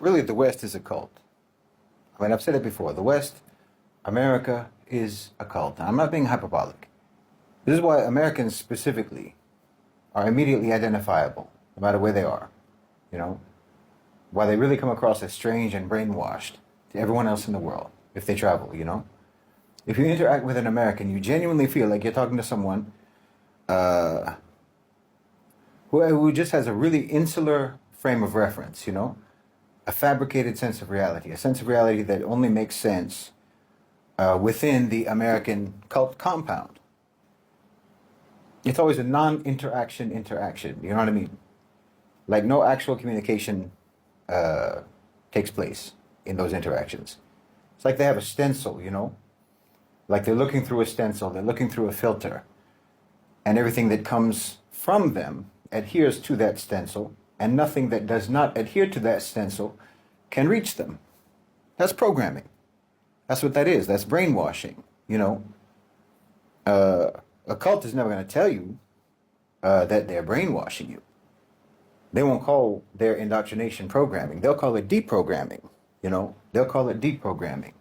Really, the West is a cult. I mean, I've said it before. The West, America is a cult. Now, I'm not being hyperbolic. This is why Americans specifically are immediately identifiable, no matter where they are. You know, why they really come across as strange and brainwashed to everyone else in the world if they travel, you know? If you interact with an American, you genuinely feel like you're talking to someone who just has a really insular frame of reference, you know? A fabricated sense of reality, a sense of reality that only makes sense within the American cult compound. It's always a non-interaction interaction, you know what I mean? Like no actual communication takes place in those interactions. It's like they have a stencil, you know? Like they're looking through a stencil, they're looking through a filter, and everything that comes from them adheres to that stencil, and nothing that does not adhere to that stencil can reach them. That's programming. That's what that is. That's brainwashing, you know? A cult is never going to tell you that they're brainwashing you. They won't call their indoctrination programming. They'll call it deprogramming, you know? They'll call it deprogramming.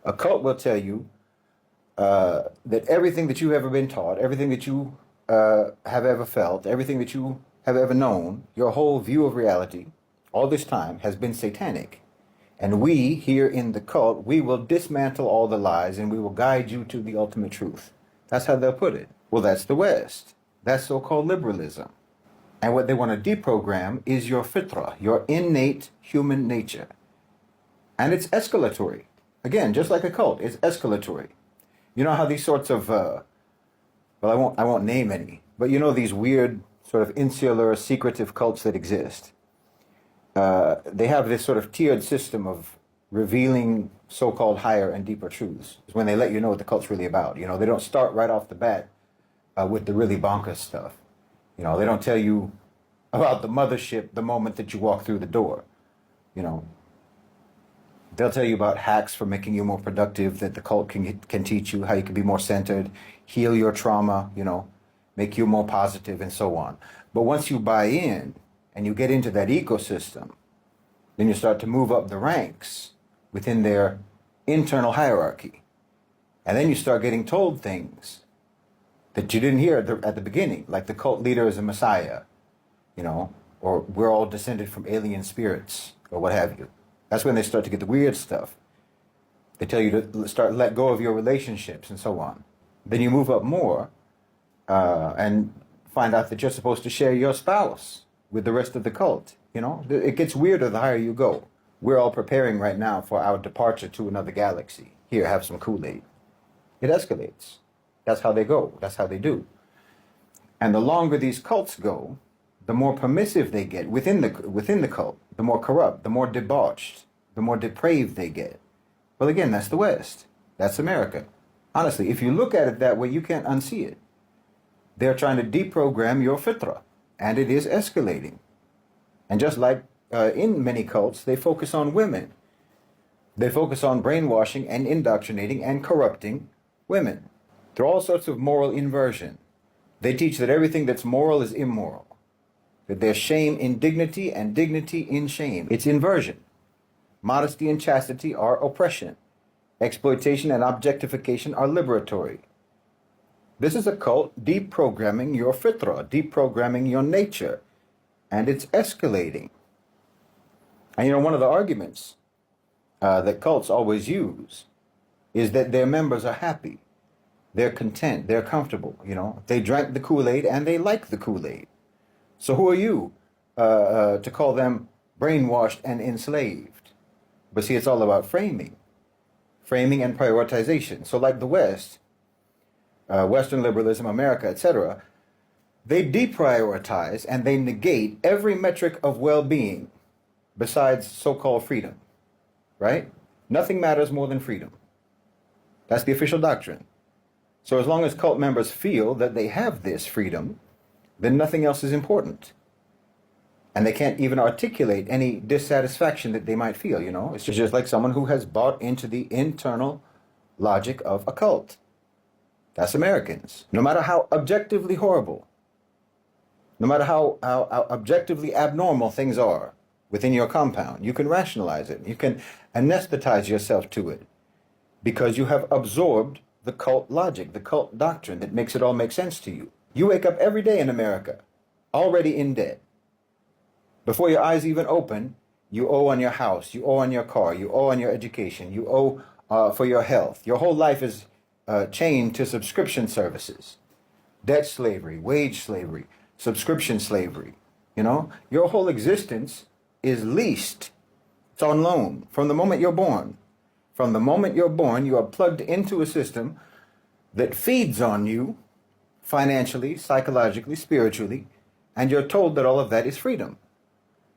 A cult will tell you that everything that you've ever been taught, everything that you have ever felt, everything that you have ever known, your whole view of reality, all this time has been satanic. And we, here in the cult, we will dismantle all the lies and we will guide you to the ultimate truth. That's how they'll put it. Well, that's the West. That's so-called liberalism. And what they want to deprogram is your fitra, your innate human nature. And it's escalatory. Again, just like a cult, it's escalatory. You know how these sorts of, well, I won't name any, but you know these weird sort of insular, secretive cults that exist. They have this sort of tiered system of revealing so-called higher and deeper truths. It's when they let you know what the cult's really about. You know, they don't start right off the bat with the really bonkers stuff. You know, they don't tell you about the mothership the moment that you walk through the door. You know, they'll tell you about hacks for making you more productive that the cult can teach you, how you can be more centered, heal your trauma, you know, make you more positive and so on. But once you buy in and you get into that ecosystem, then you start to move up the ranks within their internal hierarchy. And then you start getting told things that you didn't hear at the beginning, like the cult leader is a messiah, you know, or we're all descended from alien spirits, or what have you. That's when they start to get the weird stuff. They tell you to let go of your relationships and so on. Then you move up more and find out that you're supposed to share your spouse with the rest of the cult. You know, it gets weirder the higher you go. We're all preparing right now for our departure to another galaxy. Here, have some Kool-Aid. It escalates. That's how they go. That's how they do. And the longer these cults go, the more permissive they get within the cult, the more corrupt, the more debauched, the more depraved they get. Well, again, that's the West. That's America. Honestly, if you look at it that way, you can't unsee it. They're trying to deprogram your fitra, and it is escalating. And just like in many cults, they focus on women. They focus on brainwashing and indoctrinating and corrupting women through all sorts of moral inversion. They teach that everything that's moral is immoral, that there's shame in dignity and dignity in shame. It's inversion. Modesty and chastity are oppression. Exploitation and objectification are liberatory. This is a cult deprogramming your fitra, deprogramming your nature, and it's escalating. And you know, one of the arguments that cults always use is that their members are happy, they're content, they're comfortable, you know. They drank the Kool-Aid and they like the Kool-Aid. So who are you to call them brainwashed and enslaved? But see, it's all about framing and prioritization. So like the West, Western liberalism, America, etc., they deprioritize and they negate every metric of well-being besides so-called freedom, right? Nothing matters more than freedom. That's the official doctrine. So as long as cult members feel that they have this freedom, then nothing else is important. And they can't even articulate any dissatisfaction that they might feel, you know? It's just like someone who has bought into the internal logic of a cult. That's Americans. No matter how objectively horrible, no matter how objectively abnormal things are, within your compound. You can rationalize it. You can anesthetize yourself to it because you have absorbed the cult logic, the cult doctrine that makes it all make sense to you. You wake up every day in America already in debt. Before your eyes even open, you owe on your house, you owe on your car, you owe on your education, you owe for your health. Your whole life is chained to subscription services. Debt slavery, wage slavery, subscription slavery. You know, your whole existence is leased. It's on loan from the moment you're born. From the moment you're born, you are plugged into a system that feeds on you financially, psychologically, spiritually, and you're told that all of that is freedom.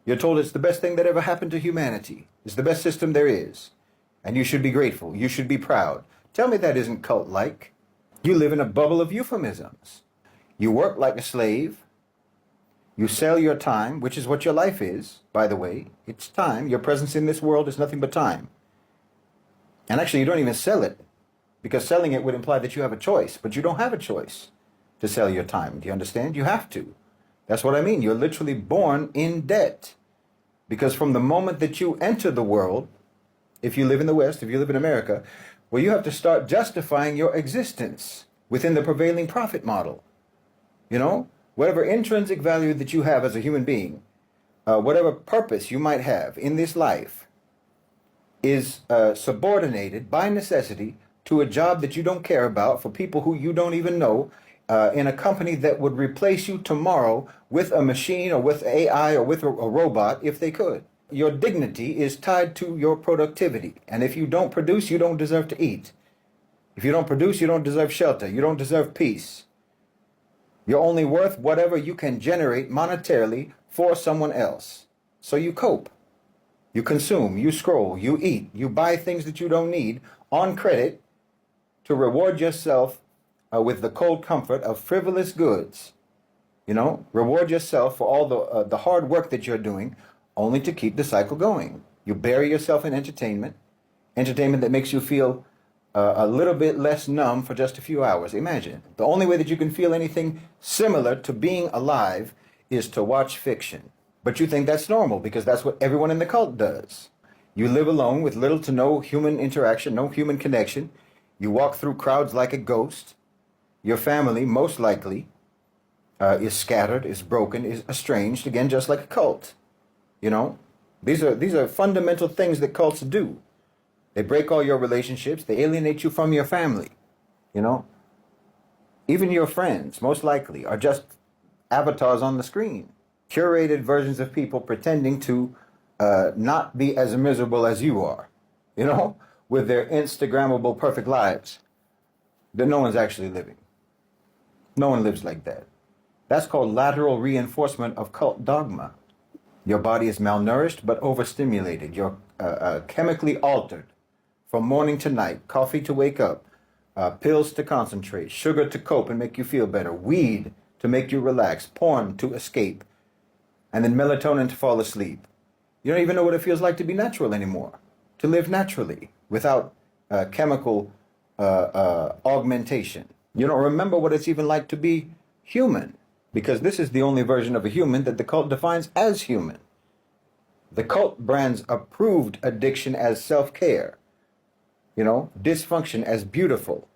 You're told it's the best thing that ever happened to humanity. It's the best system there is. And you should be grateful. You should be proud. Tell me that isn't cult-like. You live in a bubble of euphemisms. You work like a slave. You sell your time, which is what your life is, by the way. It's time. Your presence in this world is nothing but time. And actually, you don't even sell it, because selling it would imply that you have a choice, but you don't have a choice to sell your time. Do you understand? You have to. That's what I mean. You're literally born in debt, because from the moment that you enter the world, if you live in the West, if you live in America, well, you have to start justifying your existence within the prevailing profit model. You know, whatever intrinsic value that you have as a human being, whatever purpose you might have in this life, is subordinated by necessity to a job that you don't care about for people who you don't even know, in a company that would replace you tomorrow with a machine or with AI or with a robot if they could. Your dignity is tied to your productivity. And if you don't produce, you don't deserve to eat. If you don't produce, you don't deserve shelter. You don't deserve peace. You're only worth whatever you can generate monetarily for someone else. So you cope. You consume, you scroll, you eat, you buy things that you don't need on credit to reward yourself with the cold comfort of frivolous goods. You know, reward yourself for all the hard work that you're doing, only to keep the cycle going. You bury yourself in entertainment that makes you feel a little bit less numb for just a few hours. Imagine, the only way that you can feel anything similar to being alive is to watch fiction. But you think that's normal because that's what everyone in the cult does. You live alone with little to no human interaction, no human connection. You walk through crowds like a ghost. Your family, most likely, is scattered, is broken, is estranged, again, just like a cult. You know, these are fundamental things that cults do. They break all your relationships. They alienate you from your family. You know, even your friends, most likely, are just avatars on the screen. Curated versions of people pretending to not be as miserable as you are, you know, with their Instagrammable perfect lives that no one's actually living. No one lives like that. That's called lateral reinforcement of cult dogma. Your body is malnourished but overstimulated. You're chemically altered from morning to night, coffee to wake up, pills to concentrate, sugar to cope and make you feel better, weed to make you relax, porn to escape, and then melatonin to fall asleep. You don't even know what it feels like to be natural anymore, to live naturally without chemical augmentation. You don't remember what it's even like to be human, because this is the only version of a human that the cult defines as human. The cult brands approved addiction as self-care, you know, dysfunction as beautiful.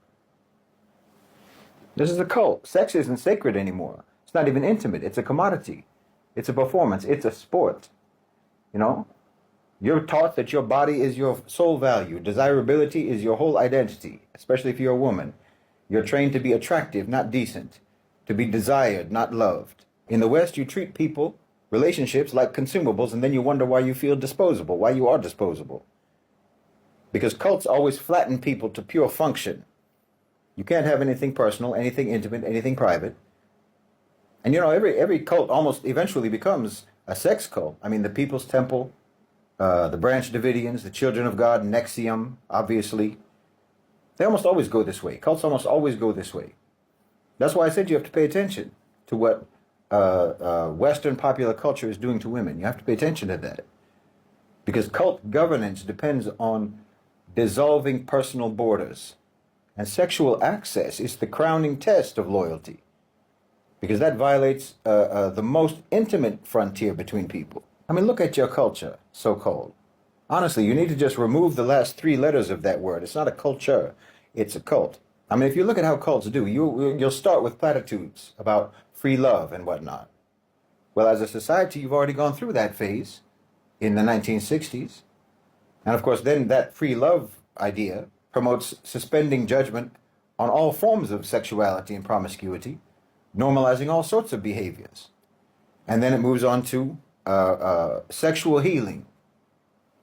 This is a cult. Sex isn't sacred anymore. It's not even intimate. It's a commodity. It's a performance. It's a sport. You know, you're taught that your body is your sole value. Desirability is your whole identity, especially if you're a woman. You're trained to be attractive, not decent, to be desired, not loved. In the West, you treat people, relationships, like consumables, and then you wonder why you feel disposable, why you are disposable. Because cults always flatten people to pure function. You can't have anything personal, anything intimate, anything private. And you know, every cult almost eventually becomes a sex cult. I mean, the People's Temple, the Branch Davidians, the Children of God, Nexium, obviously. They almost always go this way. Cults almost always go this way. That's why I said you have to pay attention to what Western popular culture is doing to women. You have to pay attention to that. Because cult governance depends on dissolving personal borders. And sexual access is the crowning test of loyalty. Because that violates the most intimate frontier between people. I mean, look at your culture, so-called. Honestly, you need to just remove the last three letters of that word. It's not a culture, it's a cult. I mean, if you look at how cults do, you'll start with platitudes about free love and whatnot. Well, as a society, you've already gone through that phase in the 1960s. And of course, then that free love idea promotes suspending judgment on all forms of sexuality and promiscuity, normalizing all sorts of behaviors. And then it moves on to sexual healing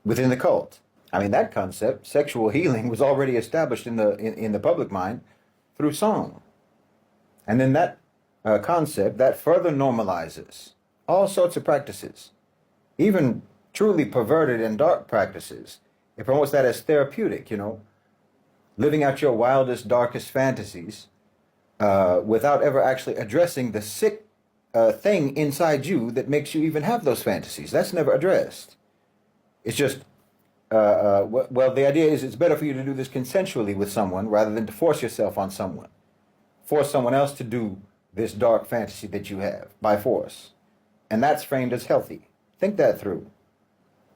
within the cult. I mean, that concept, sexual healing, was already established in the public mind through song. And then that concept, that further normalizes all sorts of practices, even truly perverted and dark practices. It promotes that as therapeutic, living out your wildest, darkest fantasies without ever actually addressing the sick thing inside you that makes you even have those fantasies. That's never addressed. It's just, well, the idea is it's better for you to do this consensually with someone rather than to force yourself on someone. Force someone else to do this dark fantasy that you have by force. And that's framed as healthy. Think that through.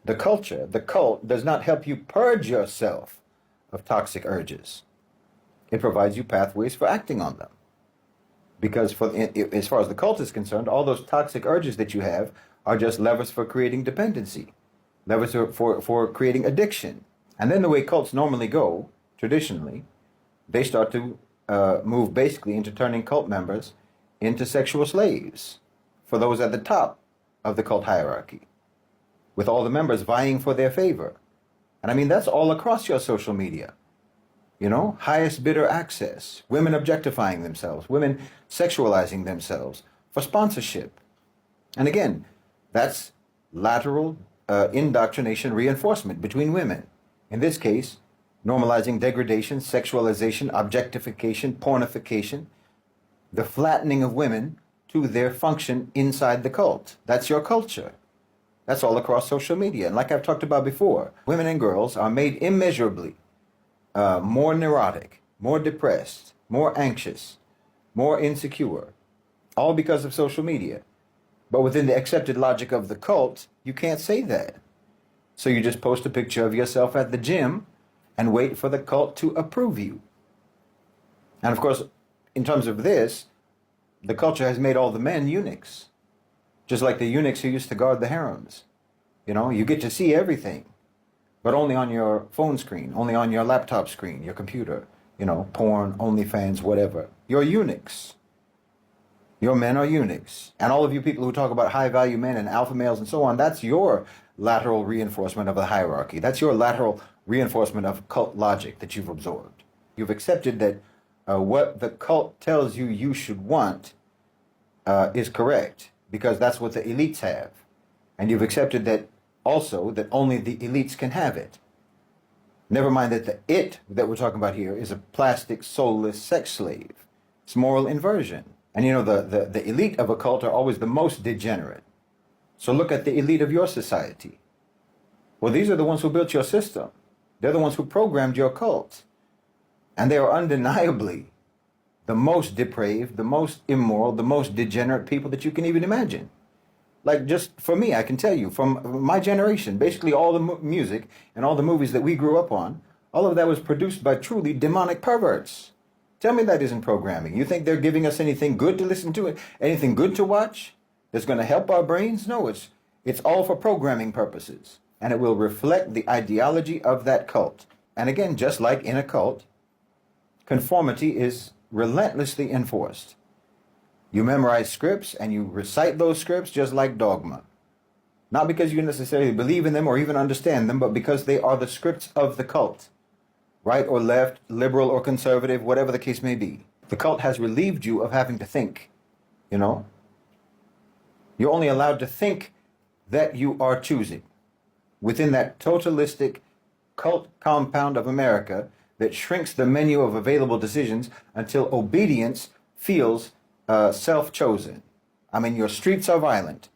The culture, the cult, does not help you purge yourself of toxic urges. It provides you pathways for acting on them. Because as far as the cult is concerned, all those toxic urges that you have are just levers for creating dependency, levers for creating addiction. And then the way cults normally go, traditionally, they start to move basically into turning cult members into sexual slaves for those at the top of the cult hierarchy, with all the members vying for their favor. And I mean, that's all across your social media. Highest bidder access, women objectifying themselves, women sexualizing themselves for sponsorship. And again, that's lateral indoctrination reinforcement between women. In this case, normalizing degradation, sexualization, objectification, pornification, the flattening of women to their function inside the cult. That's your culture. That's all across social media. And like I've talked about before, women and girls are made immeasurably more neurotic, more depressed, more anxious, more insecure, all because of social media. But within the accepted logic of the cult, you can't say that. So you just post a picture of yourself at the gym and wait for the cult to approve you. And of course, in terms of this, the culture has made all the men eunuchs, just like the eunuchs who used to guard the harems. You get to see everything, but only on your phone screen, only on your laptop screen, your computer, porn, OnlyFans, whatever. You're eunuchs. Your men are eunuchs. And all of you people who talk about high-value men and alpha males and so on, that's your lateral reinforcement of the hierarchy. That's your lateral reinforcement of cult logic that you've absorbed. You've accepted that what the cult tells you you should want is correct, because that's what the elites have. And you've accepted that also that only the elites can have it. Never mind that the it that we're talking about here is a plastic, soulless sex slave. It's moral inversion. And the elite of a cult are always the most degenerate. So look at the elite of your society. Well, these are the ones who built your system. They're the ones who programmed your cult. And they are undeniably the most depraved, the most immoral, the most degenerate people that you can even imagine. Like, just for me, I can tell you, from my generation, basically all the music and all the movies that we grew up on, all of that was produced by truly demonic perverts. Tell me that isn't programming. You think they're giving us anything good to listen to, anything good to watch that's going to help our brains? No, it's all for programming purposes. And it will reflect the ideology of that cult. And again, just like in a cult, conformity is relentlessly enforced. You memorize scripts and you recite those scripts just like dogma. Not because you necessarily believe in them or even understand them, but because they are the scripts of the cult. Right or left, liberal or conservative, whatever the case may be. The cult has relieved you of having to think, You're only allowed to think that you are choosing within that totalistic cult compound of America that shrinks the menu of available decisions until obedience feels self-chosen. I mean, your streets are violent.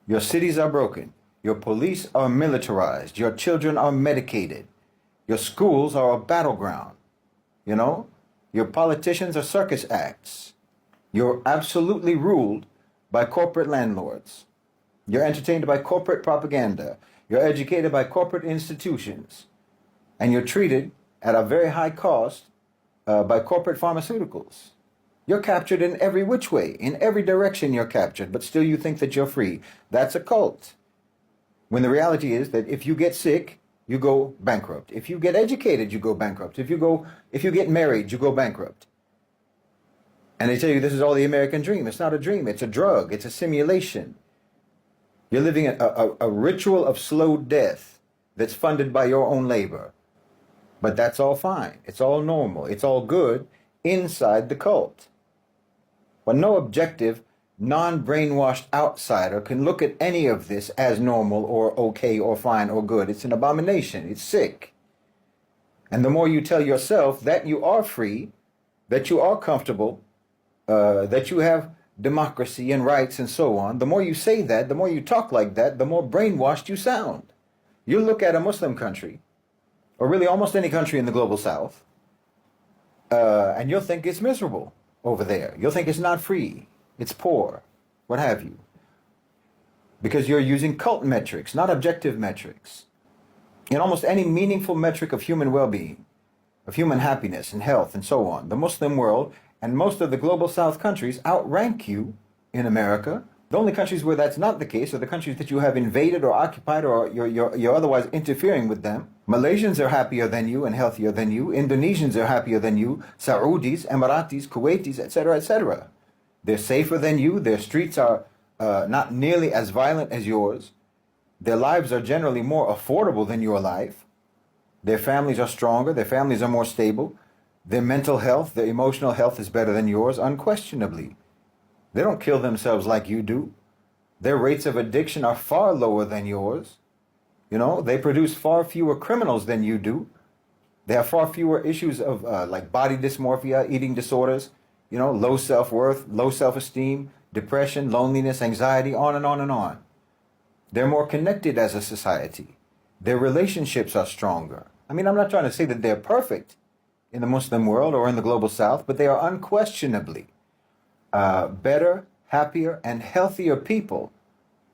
Your cities are broken. Your police are militarized. Your children are medicated. Your schools are a battleground. Your politicians are circus acts. You're absolutely ruled by corporate landlords. You're entertained by corporate propaganda. You're educated by corporate institutions. And you're treated at a very high cost by corporate pharmaceuticals. You're captured in every which way. In every direction you're captured, but still you think that you're free. That's a cult. When the reality is that if you get sick, you go bankrupt. If you get educated, you go bankrupt. If you get married, you go bankrupt. And they tell you this is all the American dream. It's not a dream. It's a drug. It's a simulation. You're living a ritual of slow death that's funded by your own labor. But that's all fine. It's all normal. It's all good inside the cult. But no objective, non-brainwashed outsider can look at any of this as normal or okay or fine or good. It's an abomination. It's sick. And the more you tell yourself that you are free, that you are comfortable, that you have democracy and rights and so on, the more you say that, the more you talk like that, the more brainwashed you sound. You look at a Muslim country, or really almost any country in the global south, and you'll think it's miserable over there. You'll think it's not free, it's poor, what have you. Because you're using cult metrics, not objective metrics. In almost any meaningful metric of human well-being, of human happiness and health and so on, the Muslim world and most of the global south countries outrank you in America. The only countries where that's not the case are the countries that you have invaded or occupied or you're otherwise interfering with them. Malaysians are happier than you and healthier than you. Indonesians are happier than you. Saudis, Emiratis, Kuwaitis, etc., etc. They're safer than you. Their streets are not nearly as violent as yours. Their lives are generally more affordable than your life. Their families are stronger. Their families are more stable. Their mental health, their emotional health is better than yours, unquestionably. They don't kill themselves like you do. Their rates of addiction are far lower than yours. You know, they produce far fewer criminals than you do. They have far fewer issues of like body dysmorphia, eating disorders, you know, low self-worth, low self-esteem, depression, loneliness, anxiety, on and on and on. They're more connected as a society. Their relationships are stronger. I mean, I'm not trying to say that they're perfect in the Muslim world or in the global south, but they are unquestionably better, happier, and healthier people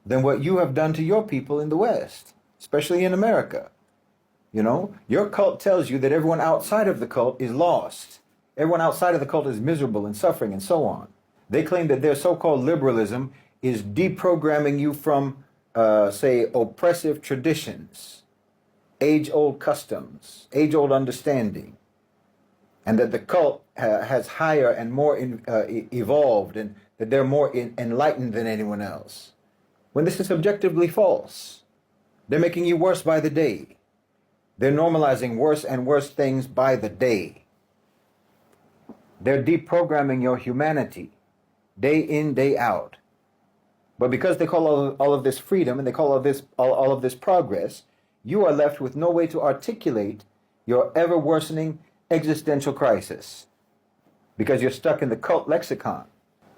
than what you have done to your people in the West, especially in America. You know, your cult tells you that everyone outside of the cult is lost. Everyone outside of the cult is miserable and suffering and so on. They claim that their so-called liberalism is deprogramming you from, say, oppressive traditions, age-old customs, age-old understanding, and that the cult has higher and more evolved, and that they're more enlightened than anyone else. When this is objectively false. They're making you worse by the day. They're normalizing worse and worse things by the day. They're deprogramming your humanity day in, day out. But because they call all of this freedom and they call all of this progress, you are left with no way to articulate your ever worsening existential crisis because you're stuck in the cult lexicon.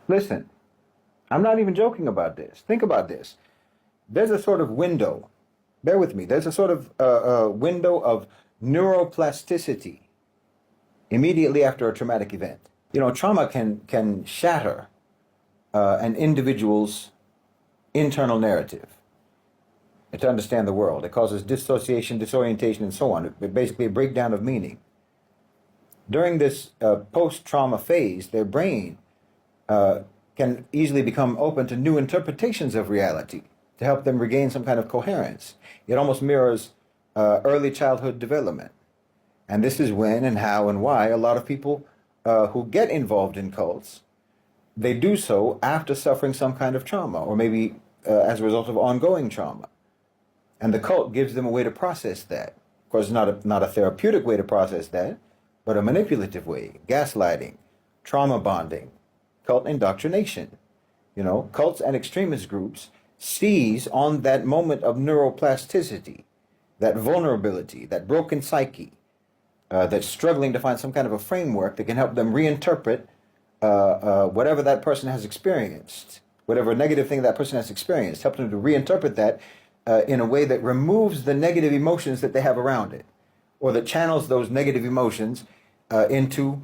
Listen, I'm not even joking about this. Think about this. There's a sort of window, bear with me, there's a sort of window of neuroplasticity immediately after a traumatic event. You know, trauma can shatter an individual's internal narrative to understand the world. It causes dissociation, disorientation, and so on. Basically a breakdown of meaning. During this post-trauma phase, their brain can easily become open to new interpretations of reality to help them regain some kind of coherence. It almost mirrors early childhood development. And this is when and how and why a lot of people who get involved in cults, they do so after suffering some kind of trauma, or maybe as a result of ongoing trauma. And the cult gives them a way to process that. Of course, not a therapeutic way to process that, but a manipulative way, gaslighting, trauma bonding, cult indoctrination. You know, cults and extremist groups seize on that moment of neuroplasticity, that vulnerability, that broken psyche, that's struggling to find some kind of a framework that can help them reinterpret whatever that person has experienced, whatever negative thing that person has experienced, help them to reinterpret that in a way that removes the negative emotions that they have around it, or that channels those negative emotions into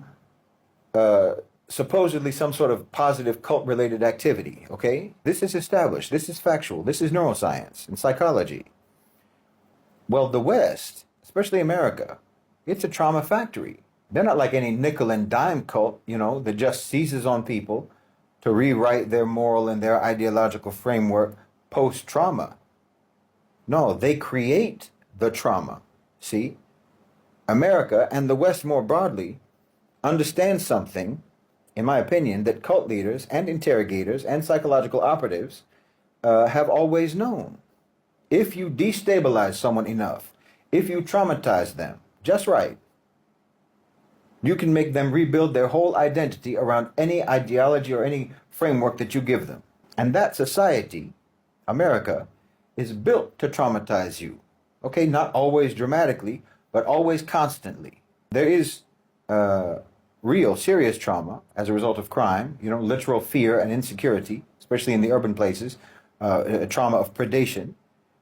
supposedly some sort of positive cult-related activity, okay? This is established. This is factual. This is neuroscience and psychology. Well, the West, especially America, it's a trauma factory. They're not like any nickel and dime cult, that just seizes on people to rewrite their moral and their ideological framework post-trauma. No, they create the trauma. See? America and the West more broadly understand something, in my opinion, that cult leaders and interrogators and psychological operatives have always known. If you destabilize someone enough, if you traumatize them just right, you can make them rebuild their whole identity around any ideology or any framework that you give them. And that society, America, is built to traumatize you. Okay, not always dramatically, but always constantly. There is real, serious trauma as a result of crime, literal fear and insecurity, especially in the urban places, a trauma of predation.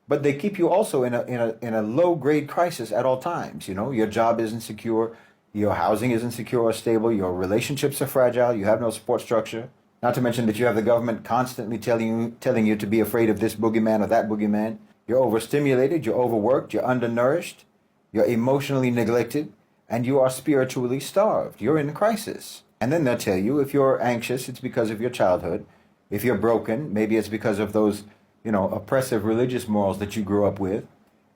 But they keep you also in a low-grade crisis at all times. Your job isn't secure, your housing isn't secure or stable, your relationships are fragile, you have no support structure. Not to mention that you have the government constantly telling you to be afraid of this boogeyman or that boogeyman. You're overstimulated, you're overworked, you're undernourished, you're emotionally neglected, and you are spiritually starved. You're in crisis. And then they'll tell you if you're anxious, it's because of your childhood. If you're broken, maybe it's because of those oppressive religious morals that you grew up with.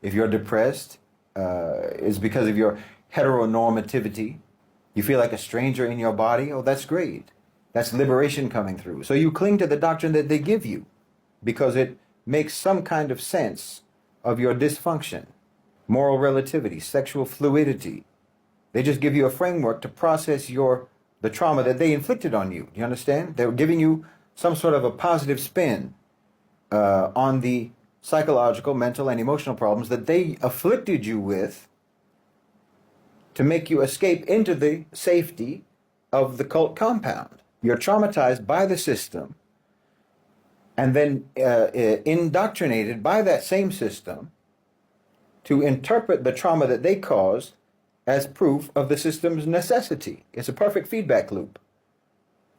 If you're depressed, it's because of your heteronormativity. You feel like a stranger in your body. Oh, that's great. That's liberation coming through. So you cling to the doctrine that they give you because it makes some kind of sense of your dysfunction, moral relativity, sexual fluidity. They just give you a framework to process the trauma that they inflicted on you. Do you understand? They're giving you some sort of a positive spin on the psychological, mental, and emotional problems that they afflicted you with to make you escape into the safety of the cult compound. You're traumatized by the system and then indoctrinated by that same system to interpret the trauma that they caused as proof of the system's necessity. It's a perfect feedback loop.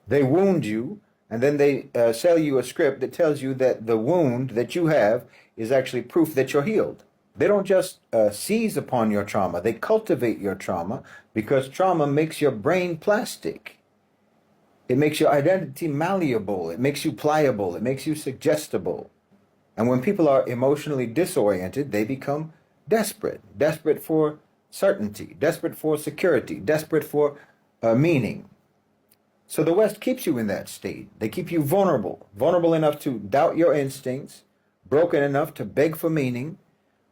They wound you, and then they sell you a script that tells you that the wound that you have is actually proof that you're healed. They don't just seize upon your trauma. They cultivate your trauma because trauma makes your brain plastic. It makes your identity malleable. It makes you pliable. It makes you suggestible. And when people are emotionally disoriented, they become desperate. Desperate for certainty. Desperate for security. Desperate for meaning. So the West keeps you in that state. They keep you vulnerable. Vulnerable enough to doubt your instincts. Broken enough to beg for meaning.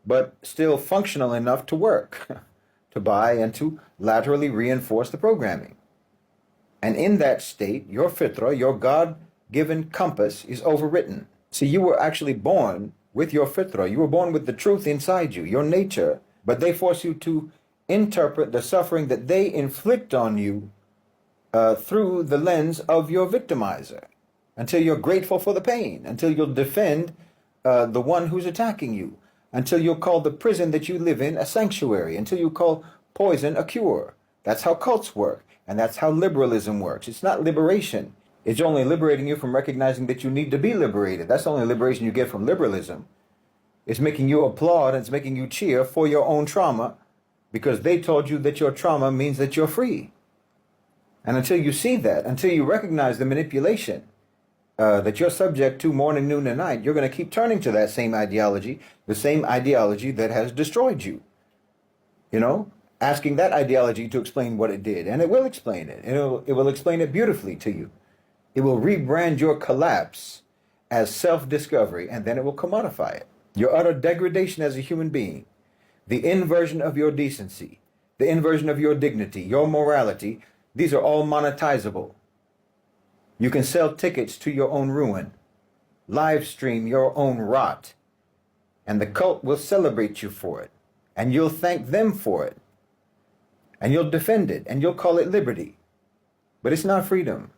But still functional enough to work. To buy and to laterally reinforce the programming. And in that state, your fitra, your God-given compass, is overwritten. See, you were actually born with your fitra. You were born with the truth inside you, your nature. But they force you to interpret the suffering that they inflict on you through the lens of your victimizer. Until you're grateful for the pain. Until you'll defend the one who's attacking you. Until you'll call the prison that you live in a sanctuary. Until you call poison a cure. That's how cults work. And that's how liberalism works. It's not liberation. It's only liberating you from recognizing that you need to be liberated. That's the only liberation you get from liberalism. It's making you applaud and it's making you cheer for your own trauma because they told you that your trauma means that you're free. And until you see that, until you recognize the manipulation that you're subject to morning, noon, and night, you're going to keep turning to that same ideology, the same ideology that has destroyed you. Asking that ideology to explain what it did. And it will explain it. It will explain it beautifully to you. It will rebrand your collapse as self-discovery, and then it will commodify it. Your utter degradation as a human being, the inversion of your decency, the inversion of your dignity, your morality, these are all monetizable. You can sell tickets to your own ruin, live stream your own rot, and the cult will celebrate you for it, and you'll thank them for it. And you'll defend it, and you'll call it liberty. But it's not freedom.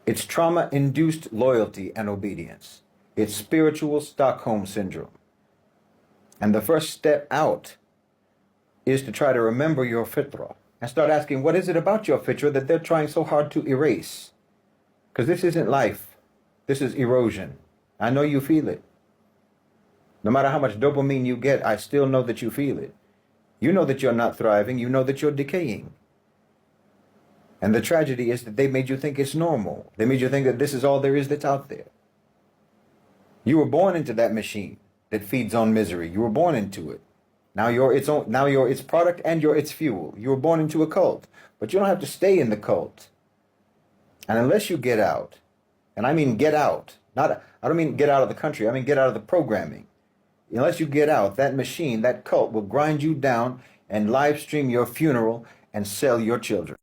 It's trauma-induced loyalty and obedience. It's spiritual Stockholm syndrome. And the first step out is to try to remember your fitra. and start asking, what is it about your future that they're trying so hard to erase? Because this isn't life. This is erosion. I know you feel it. No matter how much dopamine you get, I still know that you feel it. You know that you're not thriving. You know that you're decaying. And the tragedy is that they made you think it's normal. They made you think that this is all there is that's out there. You were born into that machine that feeds on misery. You were born into it. Now you're its product and you're its fuel. You were born into a cult, but you don't have to stay in the cult. And unless you get out, and I mean get out, I don't mean get out of the country, I mean get out of the programming. Unless you get out, that machine, that cult will grind you down and live stream your funeral and sell your children.